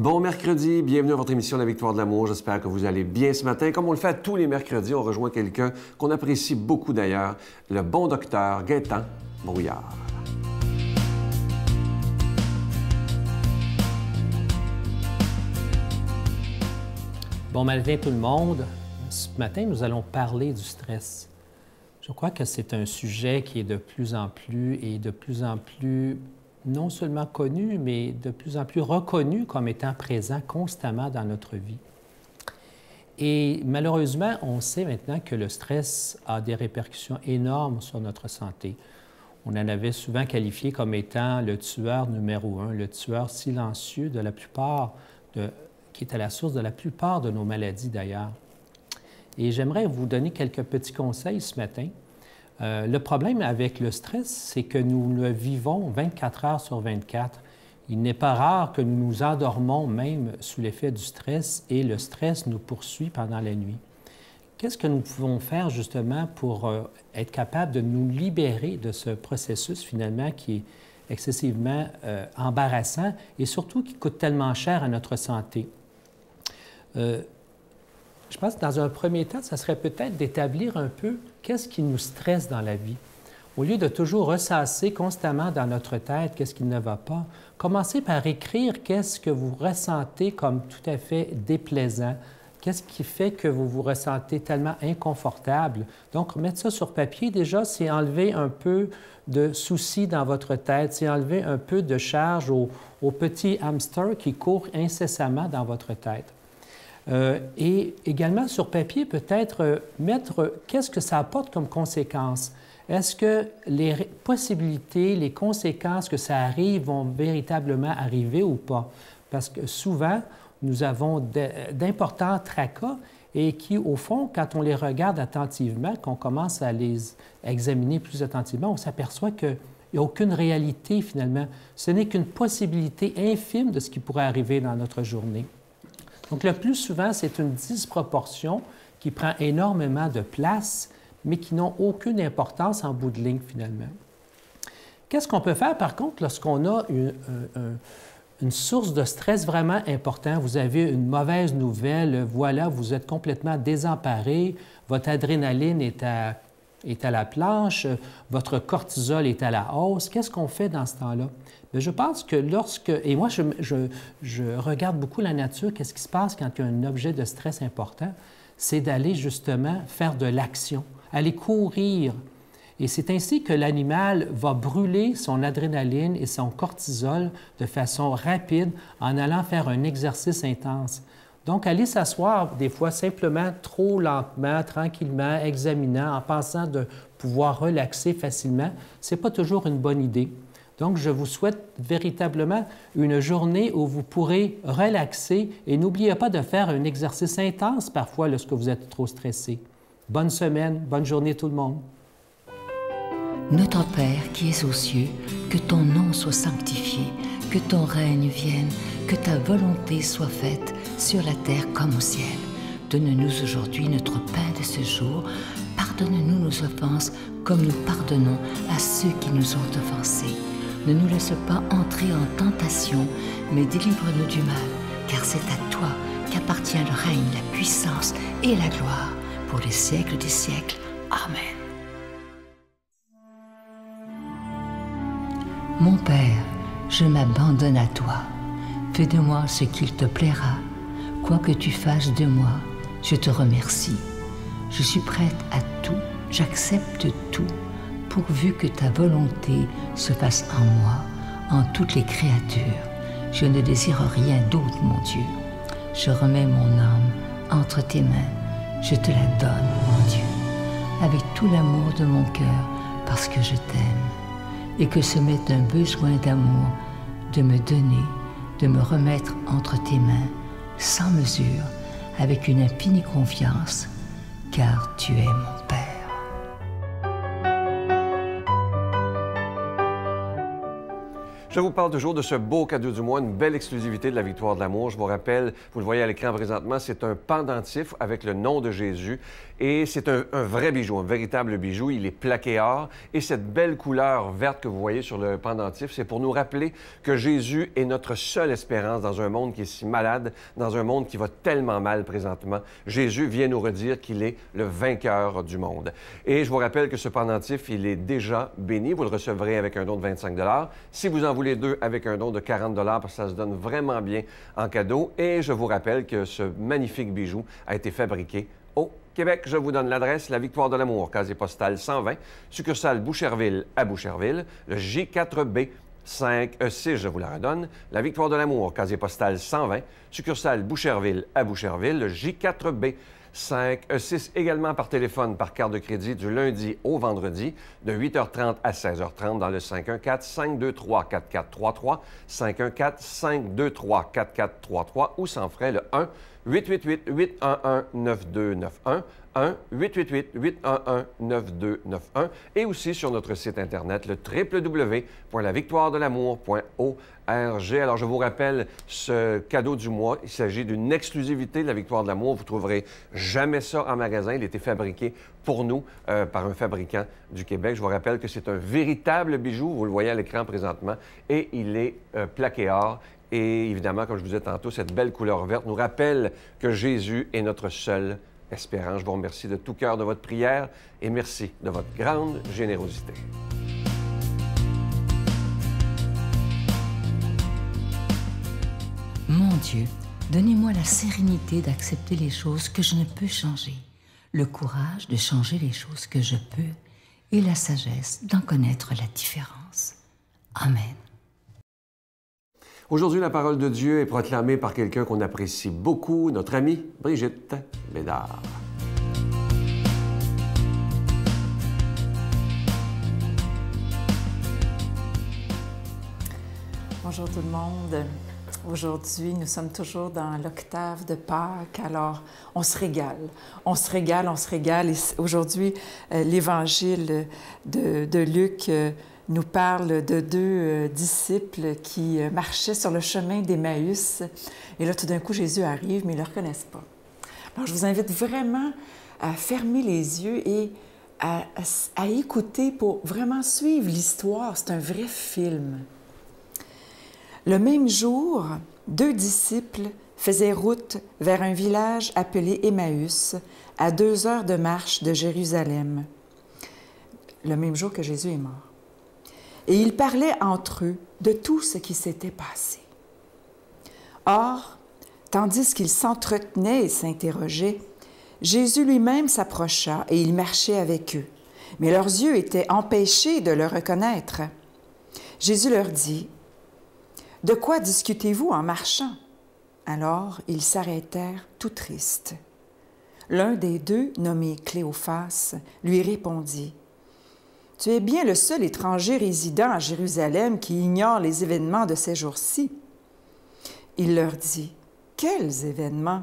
Bon mercredi, bienvenue à votre émission La Victoire de l'amour. J'espère que vous allez bien ce matin. Comme on le fait tous les mercredis, on rejoint quelqu'un qu'on apprécie beaucoup d'ailleurs, le bon docteur Gaétan Brouillard. Bon matin tout le monde. Ce matin, nous allons parler du stress. Je crois que c'est un sujet qui est de plus en plus non seulement connu, mais de plus en plus reconnu comme étant présent constamment dans notre vie. Et malheureusement, on sait maintenant que le stress a des répercussions énormes sur notre santé. On en avait souvent qualifié comme étant le tueur numéro un, le tueur silencieux de la plupart, qui est à la source de la plupart de nos maladies d'ailleurs. Et j'aimerais vous donner quelques petits conseils ce matin. Le problème avec le stress, c'est que nous le vivons 24 heures sur 24. Il n'est pas rare que nous nous endormons même sous l'effet du stress et le stress nous poursuit pendant la nuit. Qu'est-ce que nous pouvons faire justement pour être capable de nous libérer de ce processus finalement qui est excessivement embarrassant et surtout qui coûte tellement cher à notre santé? Je pense que dans un premier temps, ça serait peut-être d'établir un peu qu'est-ce qui nous stresse dans la vie. Au lieu de toujours ressasser constamment dans notre tête qu'est-ce qui ne va pas, commencez par écrire qu'est-ce que vous ressentez comme tout à fait déplaisant. Qu'est-ce qui fait que vous vous ressentez tellement inconfortable? Donc, mettre ça sur papier, déjà, c'est enlever un peu de soucis dans votre tête, c'est enlever un peu de charge au petit hamster qui court incessamment dans votre tête. Et également sur papier, peut-être mettre qu'est-ce que ça apporte comme conséquence. Est-ce que les possibilités, les conséquences que ça arrive vont véritablement arriver ou pas? Parce que souvent, nous avons d'importants tracas et qui, au fond, quand on les regarde attentivement, qu'on commence à les examiner plus attentivement, on s'aperçoit qu'il n'y a aucune réalité finalement. Ce n'est qu'une possibilité infime de ce qui pourrait arriver dans notre journée. Donc, le plus souvent, c'est une disproportion qui prend énormément de place, mais qui n'ont aucune importance en bout de ligne, finalement. Qu'est-ce qu'on peut faire, par contre, lorsqu'on a une source de stress vraiment importante? Vous avez une mauvaise nouvelle, voilà, vous êtes complètement désemparé, votre adrénaline est à la planche, votre cortisol est à la hausse. Qu'est-ce qu'on fait dans ce temps-là? Bien, je pense que et moi, je regarde beaucoup la nature, qu'est-ce qui se passe quand il y a un objet de stress important? C'est d'aller justement faire de l'action, aller courir. Et c'est ainsi que l'animal va brûler son adrénaline et son cortisol de façon rapide en allant faire un exercice intense. Donc, aller s'asseoir des fois simplement trop lentement, tranquillement, examinant, en pensant de pouvoir relaxer facilement, ce n'est pas toujours une bonne idée. Donc, je vous souhaite véritablement une journée où vous pourrez relaxer et n'oubliez pas de faire un exercice intense parfois lorsque vous êtes trop stressé. Bonne semaine, bonne journée tout le monde. Notre Père qui es aux cieux, que ton nom soit sanctifié, que ton règne vienne, que ta volonté soit faite sur la terre comme au ciel. Donne-nous aujourd'hui notre pain de ce jour. Pardonne-nous nos offenses comme nous pardonnons à ceux qui nous ont offensés. Ne nous laisse pas entrer en tentation, mais délivre-nous du mal, car c'est à toi qu'appartient le règne, la puissance et la gloire pour les siècles des siècles. Amen. Mon Père, je m'abandonne à toi. Fais de moi ce qu'il te plaira. Quoi que tu fasses de moi, je te remercie. Je suis prête à tout, j'accepte tout, pourvu que ta volonté se fasse en moi, en toutes les créatures. Je ne désire rien d'autre, mon Dieu. Je remets mon âme entre tes mains. Je te la donne, mon Dieu, avec tout l'amour de mon cœur, parce que je t'aime. Et que ce m'est un besoin d'amour de me donner, de me remettre entre tes mains, sans mesure, avec une infinie confiance, car tu es mon Père. Je vous parle toujours de ce beau cadeau du mois, une belle exclusivité de la Victoire de l'amour. Je vous rappelle, vous le voyez à l'écran présentement, c'est un pendentif avec le nom de Jésus. Et c'est un vrai bijou, un véritable bijou. Il est plaqué or. Et cette belle couleur verte que vous voyez sur le pendentif, c'est pour nous rappeler que Jésus est notre seule espérance dans un monde qui est si malade, dans un monde qui va tellement mal présentement. Jésus vient nous redire qu'il est le vainqueur du monde. Et je vous rappelle que ce pendentif, il est déjà béni. Vous le recevrez avec un don de 25 $. Si vous en voulez deux, avec un don de 40 $, parce que ça se donne vraiment bien en cadeau. Et je vous rappelle que ce magnifique bijou a été fabriqué au Québec. Je vous donne l'adresse, la Victoire de l'amour, casier postal 120, succursale Boucherville à Boucherville, le J4B 5E6, je vous la redonne, la Victoire de l'amour, casier postal 120, succursale Boucherville à Boucherville, le J4B 5E6, également par téléphone, par carte de crédit du lundi au vendredi, de 8h30 à 16h30 dans le 514-523-4433, 514-523-4433 ou sans frais le 1-888-811-9291, 1-888-811-9291 et aussi sur notre site Internet, le www.lavictoiredelamour.org. Alors, je vous rappelle ce cadeau du mois. Il s'agit d'une exclusivité de la Victoire de l'amour. Vous ne trouverez jamais ça en magasin. Il a été fabriqué pour nous par un fabricant du Québec. Je vous rappelle que c'est un véritable bijou. Vous le voyez à l'écran présentement. Et il est plaqué or. Et évidemment, comme je vous disais tantôt, cette belle couleur verte nous rappelle que Jésus est notre seule espérance. Je vous remercie de tout cœur de votre prière et merci de votre grande générosité. Mon Dieu, donnez-moi la sérénité d'accepter les choses que je ne peux changer, le courage de changer les choses que je peux et la sagesse d'en connaître la différence. Amen. Aujourd'hui, la parole de Dieu est proclamée par quelqu'un qu'on apprécie beaucoup, notre amie Brigitte Bédard. Bonjour tout le monde. Aujourd'hui, nous sommes toujours dans l'octave de Pâques, alors on se régale. On se régale, on se régale. Et aujourd'hui, l'Évangile de Luc nous parle de deux disciples qui marchaient sur le chemin d'Emmaüs. Et là, tout d'un coup, Jésus arrive, mais ils ne le reconnaissent pas. Alors, je vous invite vraiment à fermer les yeux et à écouter pour vraiment suivre l'histoire. C'est un vrai film. Le même jour, deux disciples faisaient route vers un village appelé Emmaüs, à 2 heures de marche de Jérusalem, le même jour que Jésus est mort. Et ils parlaient entre eux de tout ce qui s'était passé. Or, tandis qu'ils s'entretenaient et s'interrogeaient, Jésus lui-même s'approcha et il marchait avec eux. Mais leurs yeux étaient empêchés de le reconnaître. Jésus leur dit: « De quoi discutez-vous en marchant? » Alors ils s'arrêtèrent tout tristes. L'un des deux, nommé Cléophas, lui répondit: « Tu es bien le seul étranger résidant à Jérusalem qui ignore les événements de ces jours-ci. » Il leur dit: « Quels événements? »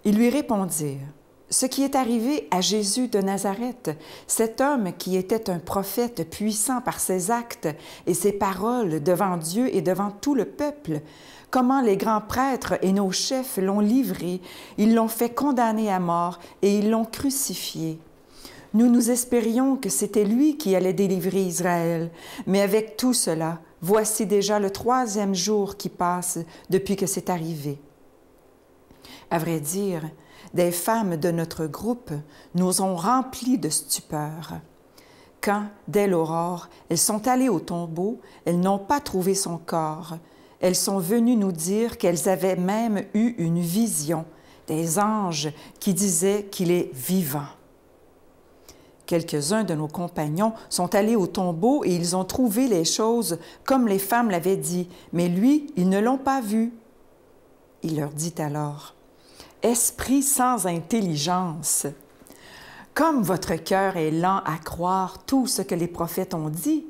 Ils lui répondirent: « Ce qui est arrivé à Jésus de Nazareth, cet homme qui était un prophète puissant par ses actes et ses paroles devant Dieu et devant tout le peuple, comment les grands prêtres et nos chefs l'ont livré, ils l'ont fait condamner à mort et ils l'ont crucifié. Nous nous espérions que c'était lui qui allait délivrer Israël, mais avec tout cela, voici déjà le 3e jour qui passe depuis que c'est arrivé. À vrai dire, des femmes de notre groupe nous ont remplis de stupeur. Quand, dès l'aurore, elles sont allées au tombeau, elles n'ont pas trouvé son corps. Elles sont venues nous dire qu'elles avaient même eu une vision, des anges qui disaient qu'il est vivant. Quelques-uns de nos compagnons sont allés au tombeau et ils ont trouvé les choses comme les femmes l'avaient dit, mais lui, ils ne l'ont pas vu. Il leur dit alors: « Esprit sans intelligence, comme votre cœur est lent à croire tout ce que les prophètes ont dit,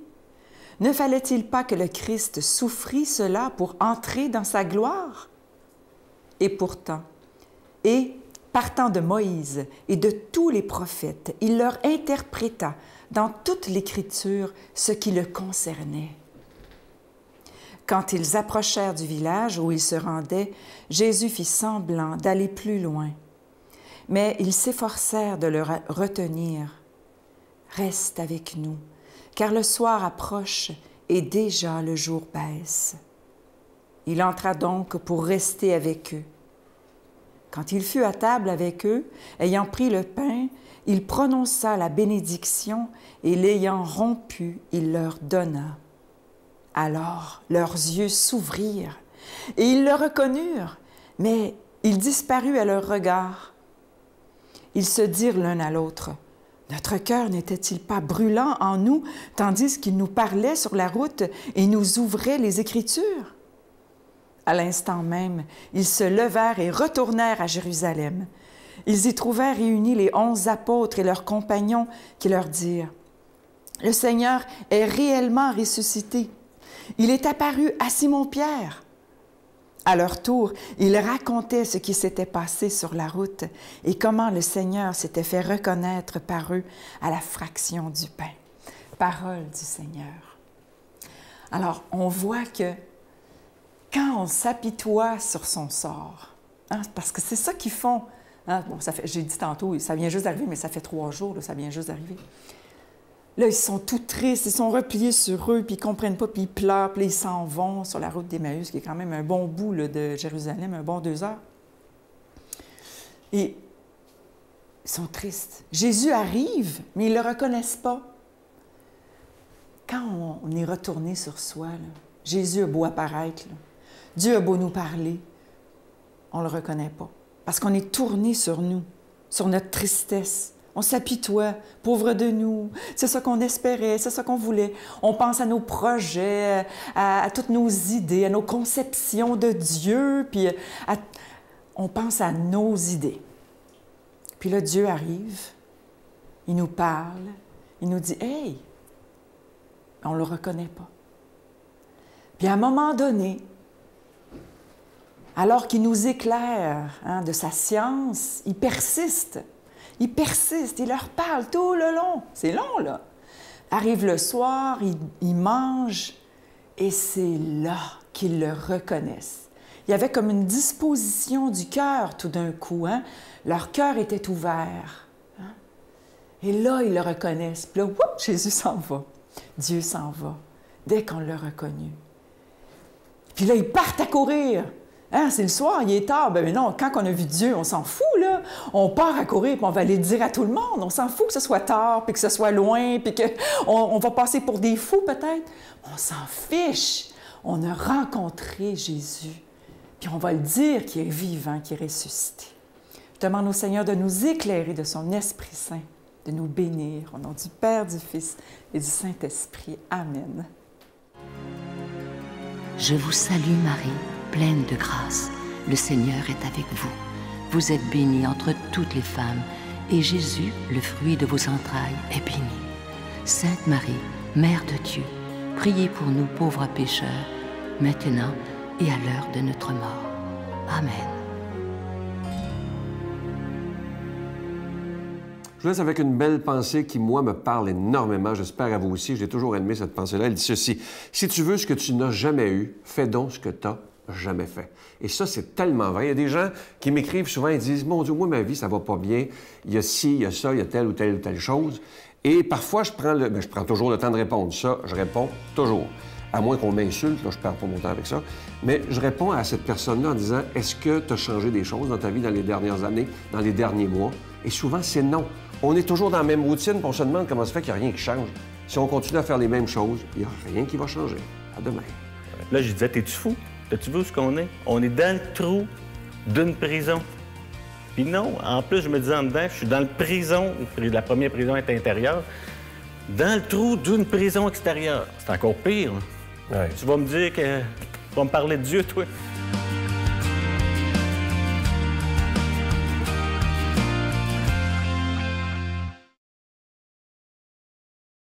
ne fallait-il pas que le Christ souffrit cela pour entrer dans sa gloire? Et pourtant, partant de Moïse et de tous les prophètes, il leur interpréta dans toute l'Écriture ce qui le concernait. Quand ils approchèrent du village où ils se rendaient, Jésus fit semblant d'aller plus loin. Mais ils s'efforcèrent de le retenir. « Reste avec nous, car le soir approche et déjà le jour baisse. » Il entra donc pour rester avec eux. Quand il fut à table avec eux, ayant pris le pain, il prononça la bénédiction et l'ayant rompu, il leur donna. Alors leurs yeux s'ouvrirent et ils le reconnurent, mais il disparut à leur regard. Ils se dirent l'un à l'autre, « Notre cœur n'était-il pas brûlant en nous, tandis qu'il nous parlait sur la route et nous ouvrait les Écritures? » À l'instant même, ils se levèrent et retournèrent à Jérusalem. Ils y trouvèrent réunis les 11 apôtres et leurs compagnons qui leur dirent, « Le Seigneur est réellement ressuscité. Il est apparu à Simon-Pierre. » À leur tour, ils racontaient ce qui s'était passé sur la route et comment le Seigneur s'était fait reconnaître par eux à la fraction du pain. Parole du Seigneur. Alors, on voit que quand on s'apitoie sur son sort, hein, parce que c'est ça qu'ils font. Hein, bon, j'ai dit tantôt, ça vient juste d'arriver, mais ça fait 3 jours, là, ça vient juste d'arriver. Là, ils sont tout tristes, ils sont repliés sur eux, puis ils ne comprennent pas, puis ils pleurent, puis ils s'en vont sur la route d'Emmaüs, qui est quand même un bon bout là, de Jérusalem, un bon 2 heures. Et ils sont tristes. Jésus arrive, mais ils ne le reconnaissent pas. Quand on est retourné sur soi, là, Jésus a beau apparaître, là, Dieu a beau nous parler, on ne le reconnaît pas. Parce qu'on est tourné sur nous, sur notre tristesse. On s'apitoie, pauvre de nous. C'est ça qu'on espérait, c'est ça qu'on voulait. On pense à nos projets, à toutes nos idées, à nos conceptions de Dieu, puis on pense à nos idées. Puis là, Dieu arrive, il nous parle, il nous dit « Hey! » On ne le reconnaît pas. Puis à un moment donné, alors qu'il nous éclaire hein, de sa science, il persiste. Il persiste, il leur parle tout le long. C'est long, là. Arrive le soir, ils mangent, et c'est là qu'ils le reconnaissent. Il y avait comme une disposition du cœur tout d'un coup. Hein? Leur cœur était ouvert. Hein? Et là, ils le reconnaissent. Puis là, whoop, Jésus s'en va. Dieu s'en va, dès qu'on l'a reconnu. Puis là, ils partent à courir. Hein, c'est le soir, il est tard. Ben mais non, quand on a vu Dieu, on s'en fout, là. On part à courir, puis on va aller le dire à tout le monde. On s'en fout que ce soit tard, puis que ce soit loin, puis qu'on va passer pour des fous, peut-être. On s'en fiche. On a rencontré Jésus, puis on va le dire qu'il est vivant, qu'il est ressuscité. Je demande au Seigneur de nous éclairer de son Esprit Saint, de nous bénir. Au nom du Père, du Fils et du Saint-Esprit. Amen. Je vous salue Marie, pleine de grâce. Le Seigneur est avec vous. Vous êtes bénie entre toutes les femmes, et Jésus, le fruit de vos entrailles, est béni. Sainte Marie, Mère de Dieu, priez pour nous pauvres pécheurs, maintenant et à l'heure de notre mort. Amen. Je vous laisse avec une belle pensée qui, moi, me parle énormément. J'espère à vous aussi. J'ai toujours aimé cette pensée-là. Elle dit ceci. « Si tu veux ce que tu n'as jamais eu, fais donc ce que tu n'as jamais fait. » Et ça, c'est tellement vrai. Il y a des gens qui m'écrivent souvent et disent « Mon Dieu, moi, ma vie, ça va pas bien. Il y a ci, il y a ça, il y a telle ou telle chose. » Et parfois, je prends toujours le temps de répondre. Ça, je réponds toujours. À moins qu'on m'insulte, là, je ne perds pas mon temps avec ça. Mais je réponds à cette personne-là en disant « Est-ce que tu as changé des choses dans ta vie dans les dernières années, dans les derniers mois? » Et souvent, c'est non. On est toujours dans la même routine, puis on se demande comment ça fait qu'il n'y a rien qui change. Si on continue à faire les mêmes choses, il n'y a rien qui va changer. À demain. Là, je disais, t'es-tu fou? T'as-tu vu où ce qu'on est? On est dans le trou d'une prison. Puis non, en plus, je me disais en dedans, je suis dans la prison, la première prison est intérieure, dans le trou d'une prison extérieure. C'est encore pire. Là. Ouais. Tu vas me dire que... Tu vas me parler de Dieu, toi?